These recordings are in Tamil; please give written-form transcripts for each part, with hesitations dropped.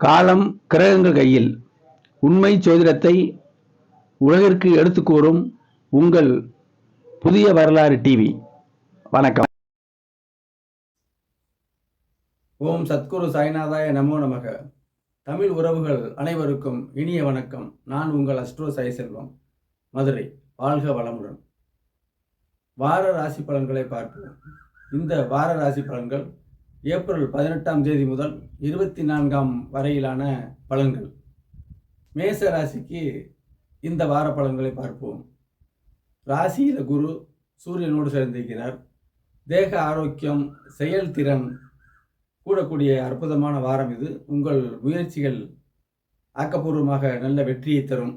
காலம் கிரகங்கள் கையில். உண்மை ஜோதிடத்தை உலகிற்கு எடுத்துக் கூறும் உங்கள் புதிய வரலாறு டிவி. வணக்கம். ஓம் சத்குரு சாய்நாதாய நமோ நமக. தமிழ் உறவுகள் அனைவருக்கும் இனிய வணக்கம். நான் உங்கள் அஸ்ட்ரோ சாய் செல்வம், மதுரை. வாழ்க வளமுடன். வார ராசி பலன்களை பார்ப்போம். இந்த வார ராசி பலன்கள் ஏப்ரல் 18ஆம் தேதி முதல் 24ஆம் வரையிலான பலன்கள். மேச ராசிக்கு இந்த வார பலன்களை பார்ப்போம். ராசியில் குரு சூரியனோடு சேர்ந்திருக்கிறார். தேக ஆரோக்கியம், செயல்திறன் கூடக்கூடிய அற்புதமான வாரம் இது. உங்கள் முயற்சிகள் ஆக்கப்பூர்வமாக நல்ல வெற்றியை தரும்.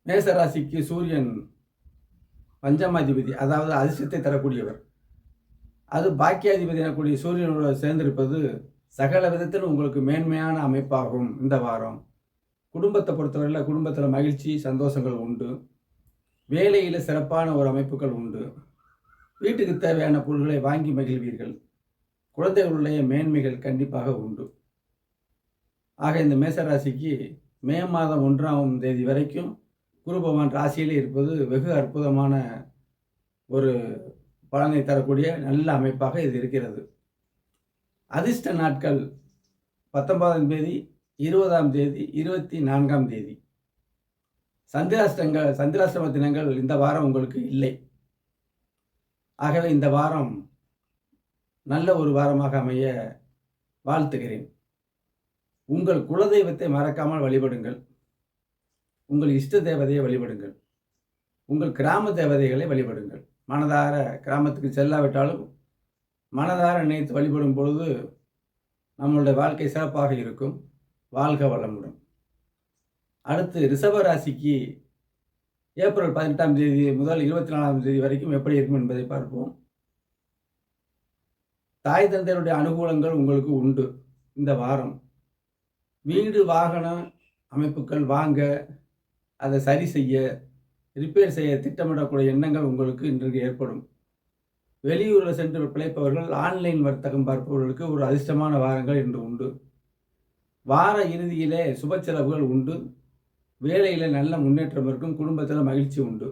மேசராசிக்கு சூரியன் பஞ்சமாதிபதி, அதாவது அதிர்ஷ்டத்தை தரக்கூடியவர். அது பாக்கியாதிபதி எனக்கூடிய சூரியனோடு சேர்ந்திருப்பது சகல விதத்திலும் உங்களுக்கு மேன்மையான அமைப்பாகும். இந்த வாரம் குடும்பத்தை பொறுத்தவரையில் குடும்பத்தில் மகிழ்ச்சி சந்தோஷங்கள் உண்டு. வேலையில் சிறப்பான ஒரு அமைப்புகள் உண்டு. வீட்டுக்கு தேவையான பொருட்களை வாங்கி மகிழ்வீர்கள். குழந்தைகளுடைய மேன்மைகள் கண்டிப்பாக உண்டு. ஆக இந்த மேசராசிக்கு மே மாதம் 1ஆம் தேதி வரைக்கும் குரு பகவான் ராசியிலே இருப்பது வெகு அற்புதமான ஒரு பலனை தரக்கூடிய நல்ல அமைப்பாக இது இருக்கிறது. அதிர்ஷ்ட நாட்கள் 19ஆம் தேதி, 20ஆம் தேதி, 24ஆம் தேதி. சந்திராஷ்டம தினங்கள் இந்த வாரம் உங்களுக்கு இல்லை. ஆகவே இந்த வாரம் நல்ல ஒரு வாரமாக அமைய வாழ்த்துகிறேன். உங்கள் குலதெய்வத்தை மறக்காமல் வழிபடுங்கள். உங்கள் இஷ்ட தேவதையை வழிபடுங்கள். உங்கள் கிராம தேவதைகளை வழிபடுங்கள். மனதார கிராமத்துக்கு செல்லாவிட்டாலும் மனதார நினைத்து வழிபடும் பொழுது நம்மளுடைய வாழ்க்கை சிறப்பாக இருக்கும். வாழ்க வளமுடன். அடுத்து ரிஷப ராசிக்கு ஏப்ரல் 18ஆம் தேதி முதல் 24ஆம் தேதி வரைக்கும் எப்படி இருக்கும் என்பதை பார்ப்போம். தாய் தந்தையருடைய அனுகூலங்கள் உங்களுக்கு உண்டு. இந்த வாரம் வீடு வாகன அமைப்புகள் வாங்க, அதை சரி செய்ய, ரிப்பேர் செய்ய திட்டமிடக்கூடிய எண்ணங்கள் உங்களுக்கு இன்றைக்கு ஏற்படும். வெளியூரில் சென்று பிழைப்பவர்கள், ஆன்லைன் வர்த்தகம் பார்ப்பவர்களுக்கு ஒரு அதிர்ஷ்டமான வாரங்கள் இன்று உண்டு. வார இறுதியிலே சுப செலவுகள் உண்டு. வேலையில் நல்ல முன்னேற்றம் இருக்கும். குடும்பத்தில் மகிழ்ச்சி உண்டு.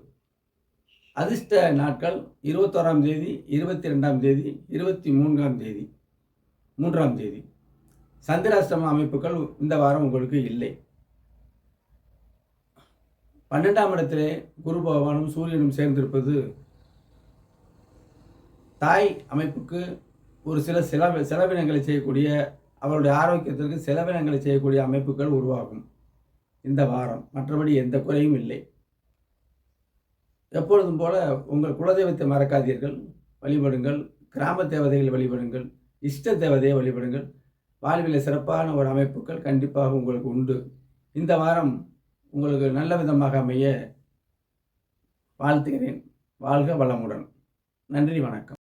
அதிர்ஷ்ட நாட்கள் 21ஆம் தேதி, 22ஆம் தேதி, 23ஆம் தேதி, 3ஆம் தேதி. சந்திராஷ்டம அமைப்புகள் இந்த வாரம் உங்களுக்கு இல்லை. 12ஆம் இடத்திலே குரு பகவானும் சூரியனும் சேர்ந்திருப்பது தாய் அமைப்புக்கு ஒரு சில செலவினங்களை செய்யக்கூடிய, அவருடைய ஆரோக்கியத்திற்கு செலவினங்களை செய்யக்கூடிய அமைப்புகள் உருவாகும் இந்த வாரம். மற்றபடி எந்த குறையும் இல்லை. எப்பொழுதும் போல உங்கள் குலதெய்வத்தை மறக்காதீர்கள், வழிபடுங்கள். கிராம தேவதைகளை வழிபடுங்கள். இஷ்ட தேவதையை வழிபடுங்கள். வாழ்வில் சிறப்பான ஒரு அமைப்புகள் கண்டிப்பாக உங்களுக்கு உண்டு. இந்த வாரம் உங்களுக்கு நல்ல விதமாக அமைய வாழ்த்துகிறேன். வாழ்க வளமுடன். நன்றி, வணக்கம்.